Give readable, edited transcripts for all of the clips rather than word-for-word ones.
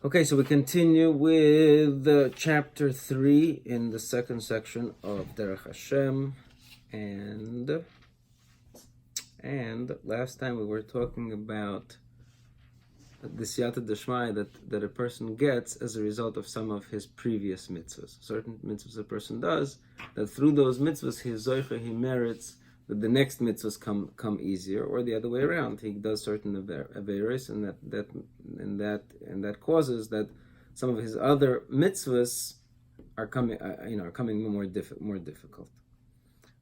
Okay, so we continue with chapter 3 in the second section of Derech HaShem, and last time we were talking about the siyata d'shmai that a person gets as a result of some of his previous mitzvahs. Certain mitzvahs a person does, that through those mitzvahs he merits that the next mitzvahs come easier, or the other way around. He does certain averos, and that causes that some of his other mitzvahs are coming more difficult.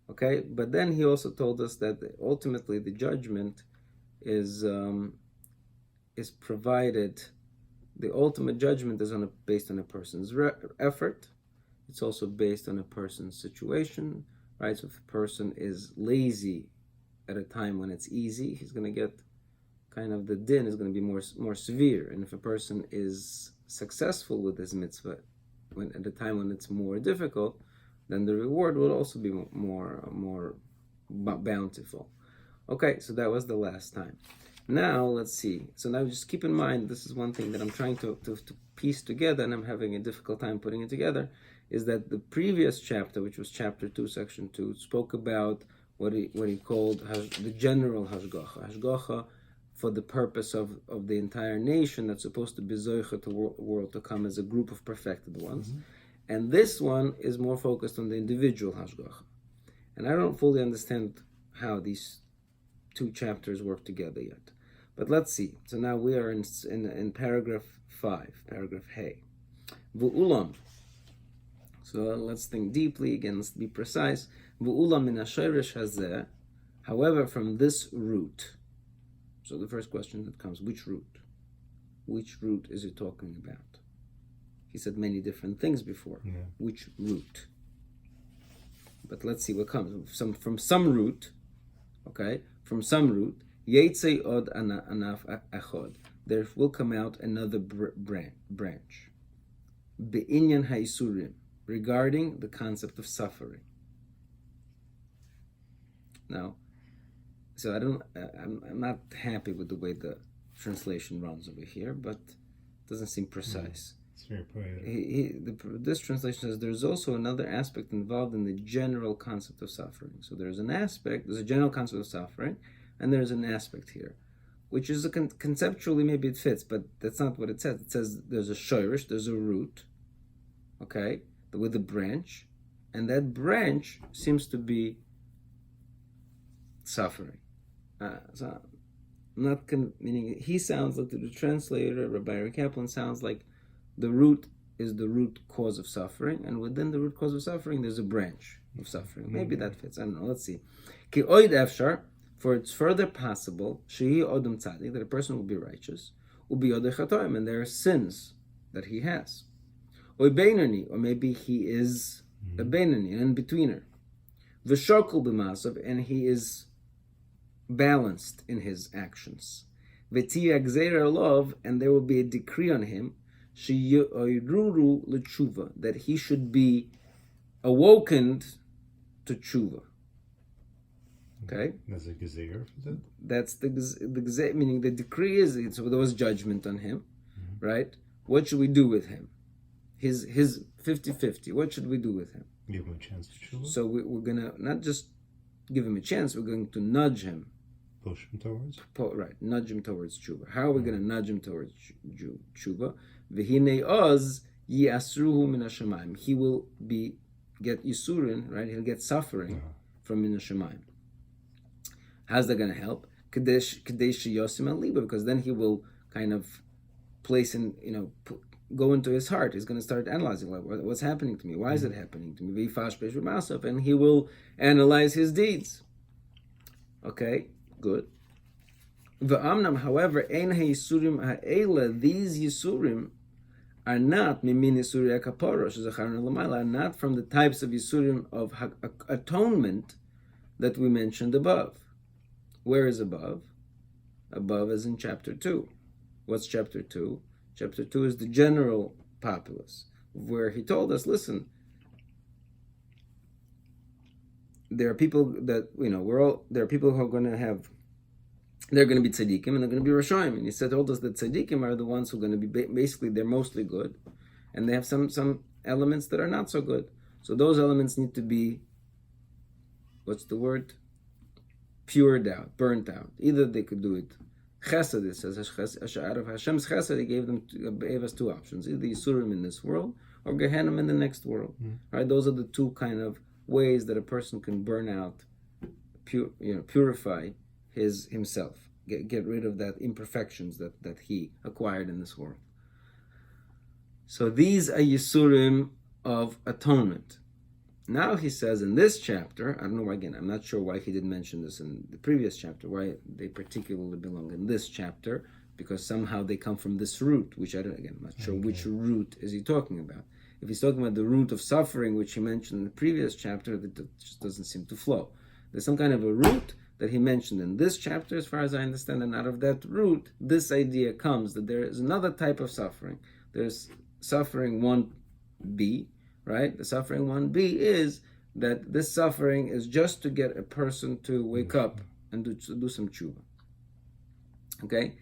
Okay, but then he also told us that ultimately the judgment is provided. The ultimate judgment is based on a person's effort. It's also based on a person's situation, right? So if a person is lazy at a time when it's easy, he's going to get kind of the din is going to be more severe. And if a person is successful with his mitzvah at a time when it's more difficult, then the reward will also be more bountiful. Okay, so that was the last time. Now, let's see. So now just keep in mind, this is one thing that I'm trying to piece together, and I'm having a difficult time putting it together, is that the previous chapter, which was chapter 2, section 2, spoke about what he called the general hashgacha for the purpose of the entire nation that's supposed to be zoicha to world to come as a group of perfected ones. Mm-hmm. And this one is more focused on the individual hashgacha. And I don't fully understand how these two chapters work together yet. But let's see. So now we are in paragraph 5, paragraph Hey. V'ulam. So let's think deeply, again, let's be precise. V'ulam min hashayresh hazeh. However, from this root. So the first question that comes, which root? Which root is he talking about? He said many different things before. Yeah. Which root? But let's see what comes. From some root, okay? From some root, Yetzei od anaf achod. There will come out another branch. Be'inyan ha'isurim, regarding the concept of suffering. Now, so I'm not happy with the way the translation runs over here, but it doesn't seem precise. It's very poetic. This translation says there's also another aspect involved in the general concept of suffering. So there's a general concept of suffering, and there's an aspect here, which is conceptually maybe it fits, but that's not what it says. It says there's a shoirish, there's a root, okay, with a branch, and that branch seems to be suffering. So meaning he sounds like the translator, Rabbi Kaplan sounds like the root is the root cause of suffering, and within the root cause of suffering, there's a branch of suffering. Maybe that fits. I don't know. Let's see. Ki oid efshar, for it's further possible, shehi odom tzadik, that a person will be righteous, ubi odei chatoim, and there are sins that he has. Oy beinani, or maybe he is a beinani, an in-betweener. V'shokul b'masav, and he is balanced in his actions. V'ti agzeira lov, and there will be a decree on him, that he should be awokened to tshuva. Okay? There's a gezeir for that? That's the gezeir, meaning the decree is, so there was judgment on him, right? What should we do with him? His 50-50, what should we do with him? Give him a chance to tshuva? So we're going to not just give him a chance, we're going to nudge him. Push him towards? Right, nudge him towards tshuva. How are we going to nudge him towards tshuva? V'hinei oz yiasruhu min hashamayim. He will get yisurin, right? He'll get suffering from min hashamayim. How's that going to help? Kadesh yosim al liba, because then he will kind of place go into his heart. He's going to start analyzing, like, what's happening to me? Why is it happening to me? And he will analyze his deeds. Okay, good. V'amnam, however, ein ha'yisurim ha'ela, these yisurim are not mimin yisuri akapara, shezacharna l'mayla, are not from the types of yisurim of atonement that we mentioned above. Where is above? Above is in chapter 2. What's chapter 2? Chapter 2 is the general populace, where he told us, listen, there are people that, there are people who are going to have they're going to be tzaddikim and they're going to be rashaim. And he told us that tzaddikim are the ones who are going to be basically, they're mostly good, and they have some elements that are not so good. So those elements need to be, what's the word? Pured out, burnt out. Either they could do it chesed. It says out of Hashem's chesed, He gave us two options: either Yisurim in this world or Gehenna in the next world. Right? Those are the two kind of ways that a person can burn out, purify himself, get rid of that imperfections that he acquired in this world. So these are Yisurim of atonement. Now he says in this chapter, I don't know, again, I'm not sure why he didn't mention this in the previous chapter, why they particularly belong in this chapter, because somehow they come from this root, which I'm not sure which root is he talking about. If he's talking about the root of suffering, which he mentioned in the previous chapter, that just doesn't seem to flow. There's some kind of a root that he mentioned in this chapter, as far as I understand, and out of that root, this idea comes that there is another type of suffering. There's suffering 1b, right? The suffering 1b is that this suffering is just to get a person to wake up and do some tshuva. Okay?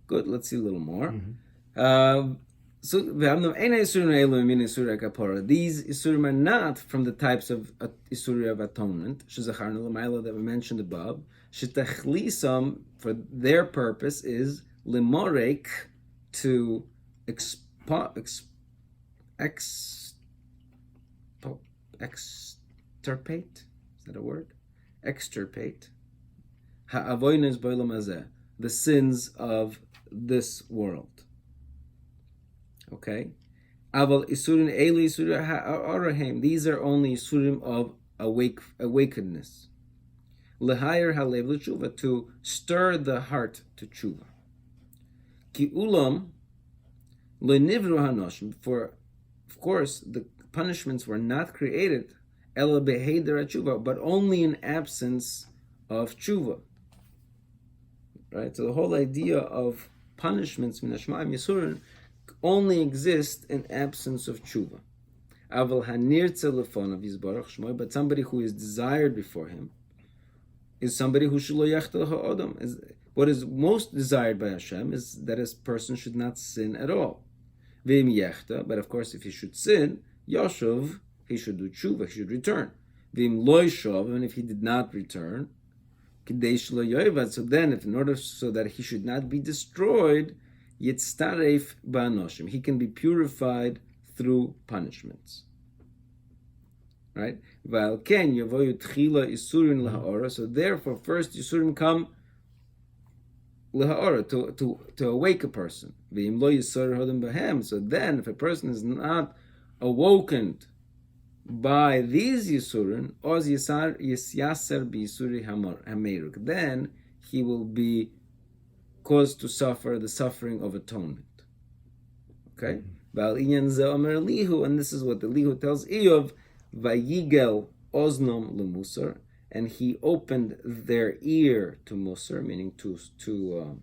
Good, let's see a little more. So these Isurim are not from the types of Isuri of atonement, that we mentioned above. Shetachlisam, for their purpose, is limorek, to extirpate. Is that a word? Extirpate. Ha'avoynes b'olam hazeh, the sins of this world. Okay? Aval isurim eli isurim ha'arahem. These are only isurim of awakenedness. Lehayer halev l'tshuva, to stir the heart to tshuva. Ki ulam le'nivru hanoshim, for of course the punishments were not created ela beheder tshuva, but only in absence of tshuva. Right? So the whole idea of punishments min hashmaim yisurin only exist in absence of tshuva. Aval hanirtze lefonav yizbarach shmoi, but somebody who is desired before him is somebody who shelo yachtel ha'odam. What is most desired by Hashem is that a person should not sin at all. V'im yechta, but of course if he should sin, yoshuv, he should do tshuva, he should return. V'im lo yishov, and if he did not return, kidei shelo yoivad, so then, if in order so that he should not be destroyed, yitztaref ba'anoshim, he can be purified through punishments. Right? V'al ken yavoyu tchila isurin laha'ora, so therefore first Yisurim come laha'ora, to awake a person. V'im lo yisor hodem b'hem, so then if a person is not awoken by these Yisurim, oz yisyaser b'Yisuri hameruk, then he will be caused to suffer the suffering of atonement. Okay? And this is what the Elihu tells Eov, Vayigel oznom lemusar, and he opened their ear to musar, meaning to I don't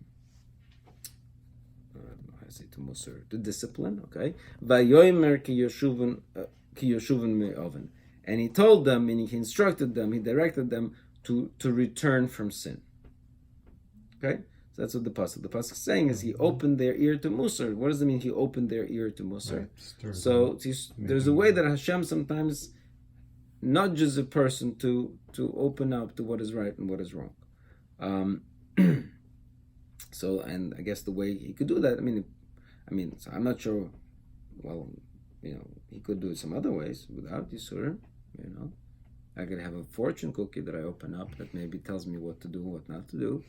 know how to say to musar, to discipline. Okay? Vayomer ki yoshuvan me'oven, and he told them, meaning he instructed them, he directed them to return from sin. Okay? So that's what the pasuk is saying, is he opened their ear to musar. What does it mean he opened their ear to musar? Right. So there's a way that Hashem sometimes nudges a person to open up to what is right and what is wrong. So, and I guess the way he could do that, I mean, so I'm not sure. Well, he could do it some other ways without Yisurim. I could have a fortune cookie that I open up that maybe tells me what to do, what not to do.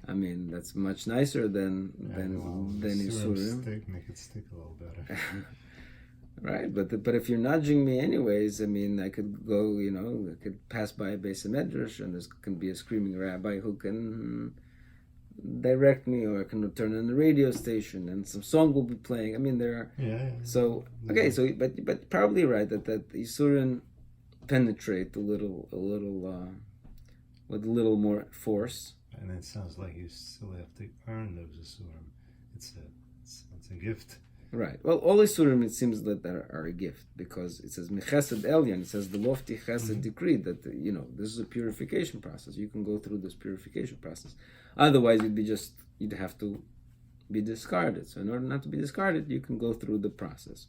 I mean, that's much nicer than Yisurim. Make it stick a little better. Right, but if you're nudging me anyways, I mean, I could go, I could pass by a Beis Medrash, and there can be a screaming rabbi who can direct me, or I can turn on the radio station, and some song will be playing. I mean, there are... Yeah. So, okay, so, but probably right, that Yisurim penetrate a little with a little more force. And it sounds like you still have to earn those Yisurim. It's a gift. Right. Well, all Isurim, it seems that are a gift, because it says Mechesed Elyon. It says the lofty Chesed decree that this is a purification process. You can go through this purification process. Otherwise, you'd have to be discarded. So in order not to be discarded, you can go through the process.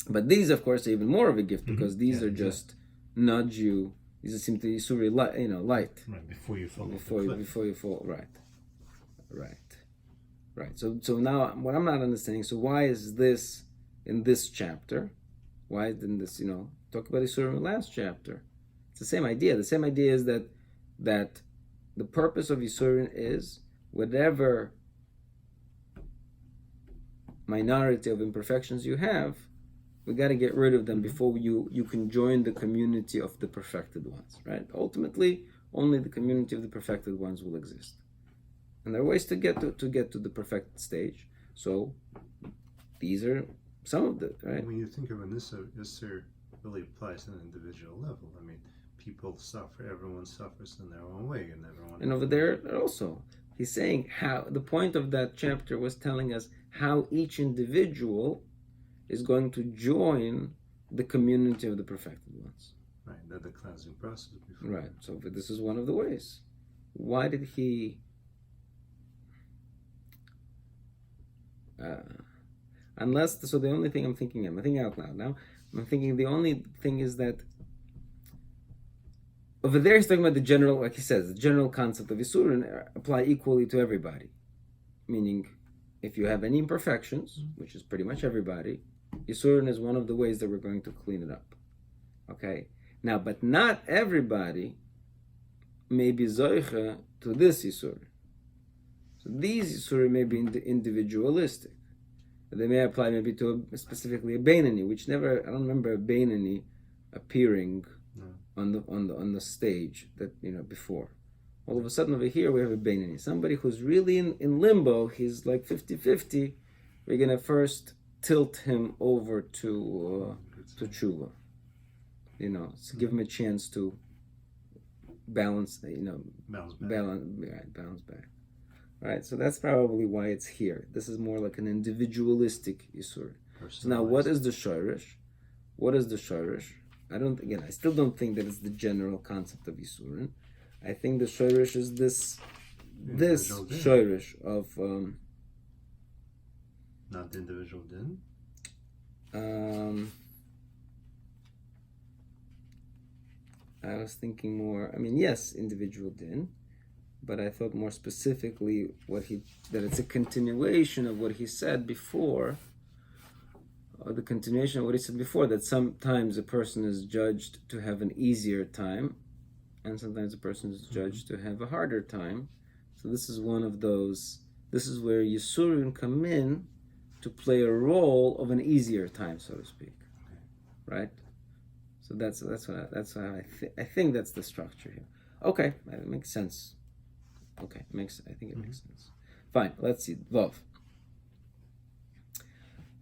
But these, of course, are even more of a gift, because these are just nudge you. These are simply Isuri light. Right, before you fall. Before you fall. Right. So now, what I'm not understanding. So why is this in this chapter? Why didn't this talk about Isur in the last chapter? It's the same idea. The same idea is that the purpose of Yisurin is whatever minority of imperfections you have, we got to get rid of them before you can join the community of the perfected ones, right? Ultimately, only the community of the perfected ones will exist. And there are ways to get to the perfected stage. So these are some of them, right? When you think of an Isser really applies on an individual level. I mean, people suffer, everyone suffers in their own way, and everyone. And over there also, he's saying how the point of that chapter was telling us how each individual is going to join the community of the perfected ones. Right, that the cleansing process before. Right. So this is one of the ways. Why did he? So the only thing I'm thinking out loud now. I'm thinking the only thing is that over there he's talking about the general, like he says, the general concept of Yisurin apply equally to everybody. Meaning, if you have any imperfections, which is pretty much everybody, Yisurin is one of the ways that we're going to clean it up. Okay? Now, but not everybody may be zoicha to this Yisurin. So these Yisurim may be individualistic. They may apply maybe to specifically a Beinani, which I don't remember a Beinani appearing on the stage that before. All of a sudden over here we have a Beinani, somebody who's really in limbo. He's like 50-50. We're gonna first tilt him over to tshuva. To give him a chance to balance back. Right, so that's probably why it's here. This is more like an individualistic Yisur. So now, what is the Shorish? I still don't think that it's the general concept of Yisurin. I think the Shorish is this Shorish of... not the individual din? I was thinking more, yes, individual din, but I thought more specifically that it's a continuation of what he said before, or the continuation of what he said before, that sometimes a person is judged to have an easier time, and sometimes a person is judged to have a harder time. So this is one of those, this is where Yisurin come in to play a role of an easier time, so to speak. Right? So that's how I think that's the structure here. Okay, that makes sense. Okay, I think it makes sense. Fine, let's see. Vav.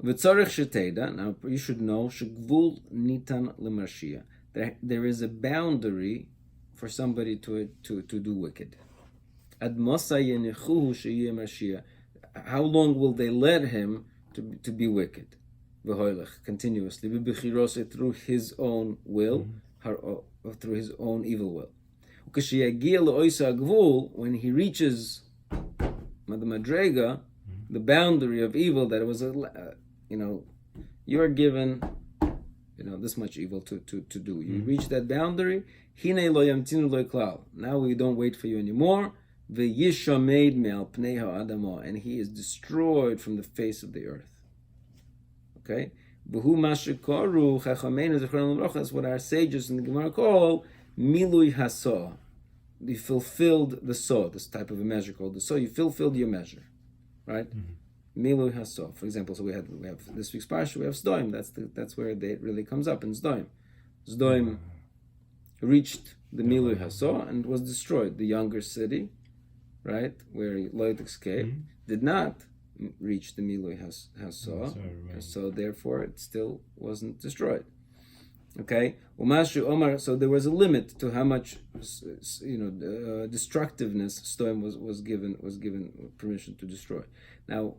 V'tzorich sheteda. Now you should know shegvul nitan lemarshia. There is a boundary for somebody to do wicked. Ad mosa yenechuhu sheyeh marshia. How long will they let him to be wicked? V'hoylech, continuously. V'bechirose, through his own will, or through his own evil will. When he reaches the madrega, the boundary of evil, that it was you are given this much evil to do. You reach that boundary. Now we don't wait for you anymore. And he is destroyed from the face of the earth. Okay? That's what our sages in the Gemara call milui haso. You fulfilled the so, this type of a measure called the so. You fulfilled your measure, right? Milui haso. For example, so we have this week's parsha. We have Sdoim. That's where it really comes up in Sdoim. Sdoim reached the milui haso and was destroyed. The younger city, right, where Lot escaped, did not reach the milui haso, so therefore it still wasn't destroyed. Okay, so there was a limit to how much destructiveness Sdoim was given permission to destroy. Now,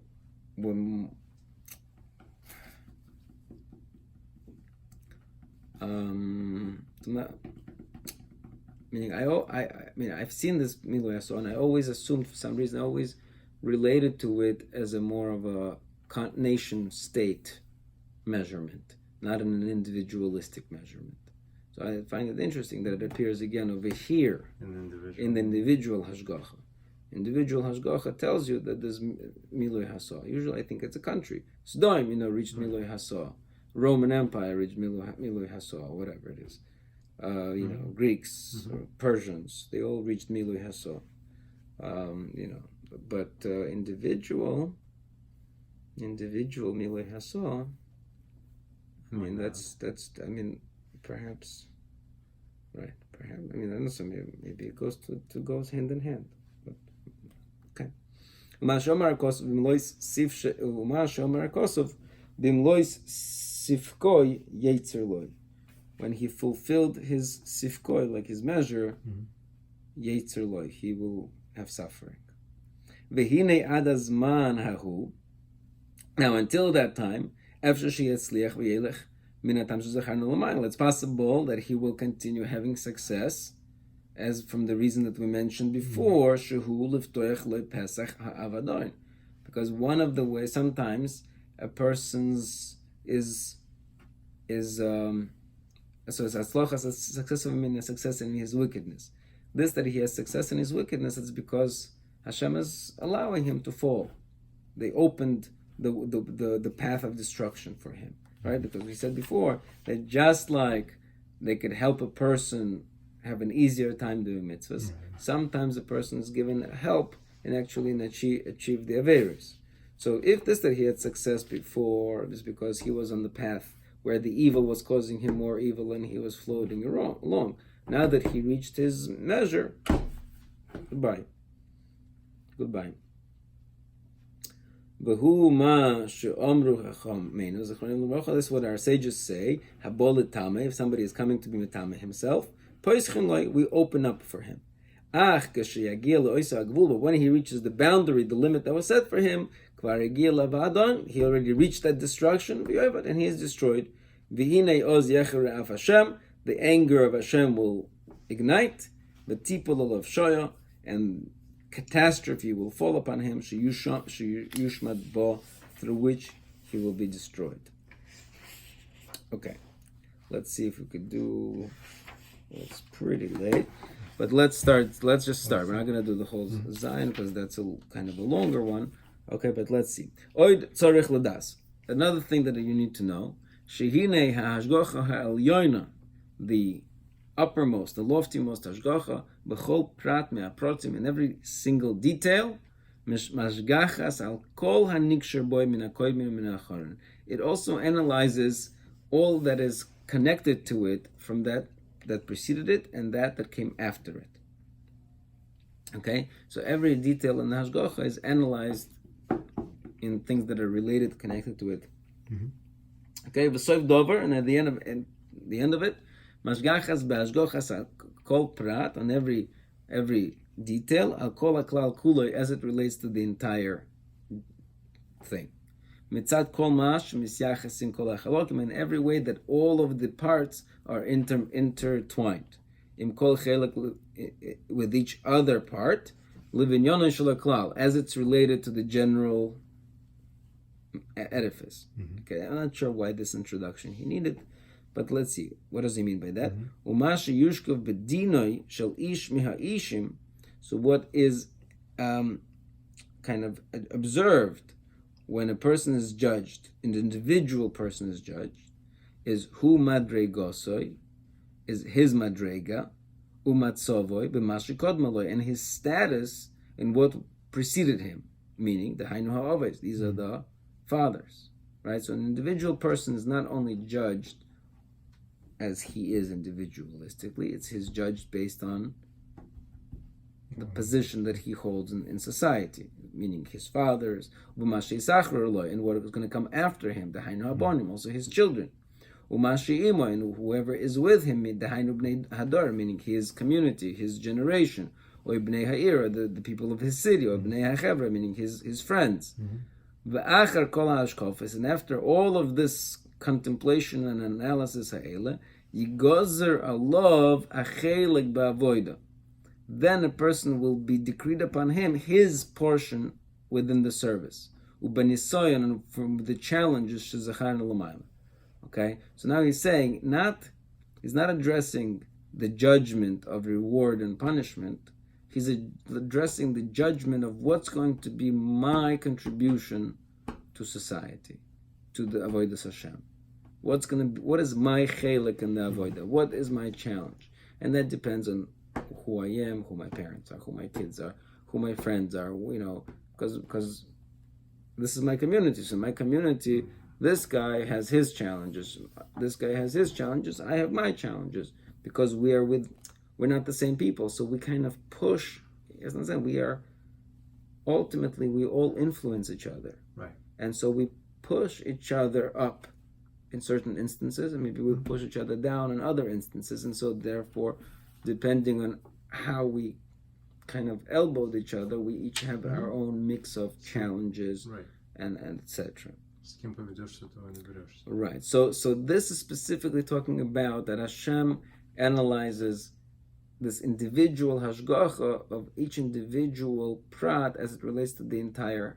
Meaning, I've seen this Milui Haso, and I always assumed, for some reason, I always related to it as a more of a nation state measurement, not an individualistic measurement. So I find it interesting that it appears again over here in the individual hashgacha. Individual hashgacha tells you that there's Milui Haso. Usually, I think it's a country. Sodom, reached Milui Haso. Roman Empire reached Milui Haso, whatever it is. Greeks, or Persians, they all reached Milui Haso. But individual Milui Haso. Perhaps, right? Perhaps. I don't know. So maybe it goes hand in hand. But okay. When he fulfilled his sifkoi, like his measure, yetzer loy, he will have suffering. Vehine adazman hahu. Now, until that time, it's possible that he will continue having success, as from the reason that we mentioned before, because one of the ways sometimes a person's is so it's success in his wickedness. This that he has success in his wickedness, it's because Hashem is allowing him to fall. They opened the path of destruction for him, right? Because we said before that just like they could help a person have an easier time doing mitzvahs, sometimes a person is given help and actually achieve the averis. So if this that he had success before is because he was on the path where the evil was causing him more evil and he was floating along. Now that he reached his measure, goodbye. This is what our sages say. If somebody is coming to be mitame himself, we open up for him. But when he reaches the boundary, the limit that was set for him, he already reached that destruction, and he is destroyed. The anger of Hashem will ignite, and catastrophe will fall upon him, through which he will be destroyed. Okay, let's see if we could do. Well, it's pretty late, but let's just start. We're not going to do the whole Zion because that's a kind of a longer one. Okay, but let's see. Another thing that you need to know: the uppermost, the loftymost hashgacha, b'chol prat me'aprotim, in every single detail, mashgachas al kol hanikshar boy min hakoydim min hacharon. It also analyzes all that is connected to it from that preceded it and that came after it. Okay, so every detail in the hashgacha is analyzed in things that are related, connected to it. Okay, v'soif dover, and at the end of it, mashgachas be'hashgachas al kol prat, on every detail, al kol haklal kuloi, as it relates to the entire thing. Mitzat kol mash misyachasim kol hachalokim, in every way that all of the parts are intertwined. Im kol chelak, with each other part, livinyono shel haklal, as it's related to the general edifice. Okay, I'm not sure why this introduction he needed, but let's see. What does he mean by that? Umashi yushkov bedinoi shel ish miha-ishim. So what is kind of observed when a person is judged, an individual person is judged, is hu madregosoi, is his madrega, umatzovoi b'mashi kodmaloi, and his status in what preceded him, meaning the hainu ha'oves. These are the fathers, right? So an individual person is not only judged as he is individualistically, he's judged based on the position that he holds in society, meaning his fathers, and what is going to come after him, the hainu habonim, also his children, and whoever is with him, the hainu bnei hadar, meaning his community, his generation, or bnei ha'ir, the people of his city, or bnei ha'chevra, meaning his friends. And after all of this contemplation and analysis, Yigozer alov achelik ba'avoida. Then a person will be decreed upon him his portion within the service. Ubanisoyan, from the challenges shezachar l'mayla. Okay, so now he's saying he's not addressing the judgment of reward and punishment. He's addressing the judgment of what's going to be my contribution to society, to the avodas Hashem. What is my chelik in the avodah? What is my challenge? And that depends on who I am, who my parents are, who my kids are, who my friends are. Because this is my community. So my community, this guy has his challenges. This guy has his challenges. I have my challenges, because we're not the same people. So we kind of push. As I said, we all influence each other. Right. And so we push each other up in certain instances, and maybe we push each other down in other instances. And so therefore, depending on how we kind of elbowed each other, we each have our own mix of challenges, right, and etc. Right. So this is specifically talking about that Hashem analyzes this individual hashgacha of each individual prat as it relates to the entire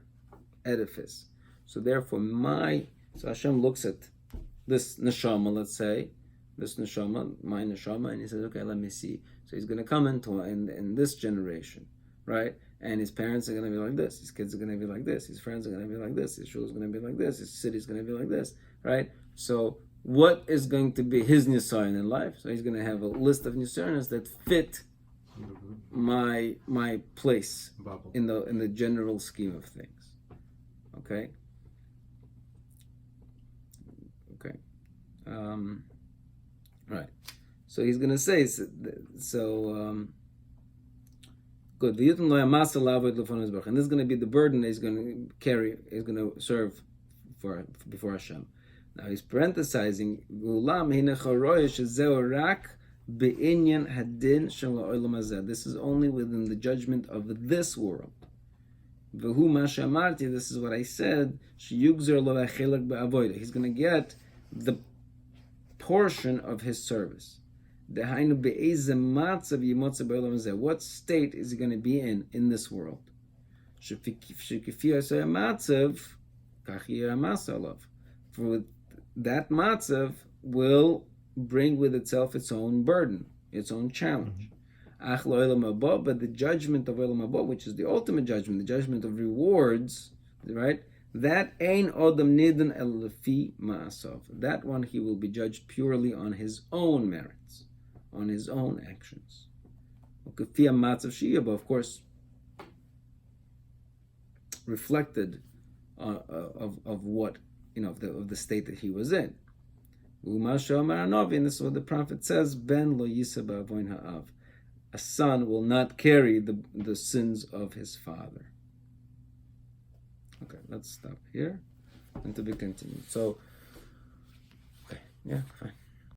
edifice. So therefore, so Hashem looks at this neshama, let's say, my neshama, and he says, okay, let me see. So he's going to come in this generation, right? And his parents are going to be like this, his kids are going to be like this, his friends are going to be like this, his shul is going to be like this, his city is going to be like this, right? So what is going to be his nisayon in life? So he's going to have a list of nisayonos that fit my place in the general scheme of things. Okay. Right. So he's going to say, good. And this is going to be the burden that he's going to carry, he's going to serve before Hashem. Now he's parenthesizing, this is only within the judgment of this world. This is what I said, he's going to get the portion of his service. What state is he going to be in this world? For that matzav will bring with itself its own burden, its own challenge. But the judgment of Olam Haba, which is the ultimate judgment, the judgment of rewards, right? That ein odam nidan el lefi ma'asav. That one he will be judged purely on his own merits, on his own actions. But of course, reflected of what, of the state that he was in. And this is what the prophet says: Ben lo yisa ba'avoin ha'av. A son will not carry the sins of his father. Okay, let's stop here and to be continued. So, okay, yeah, fine.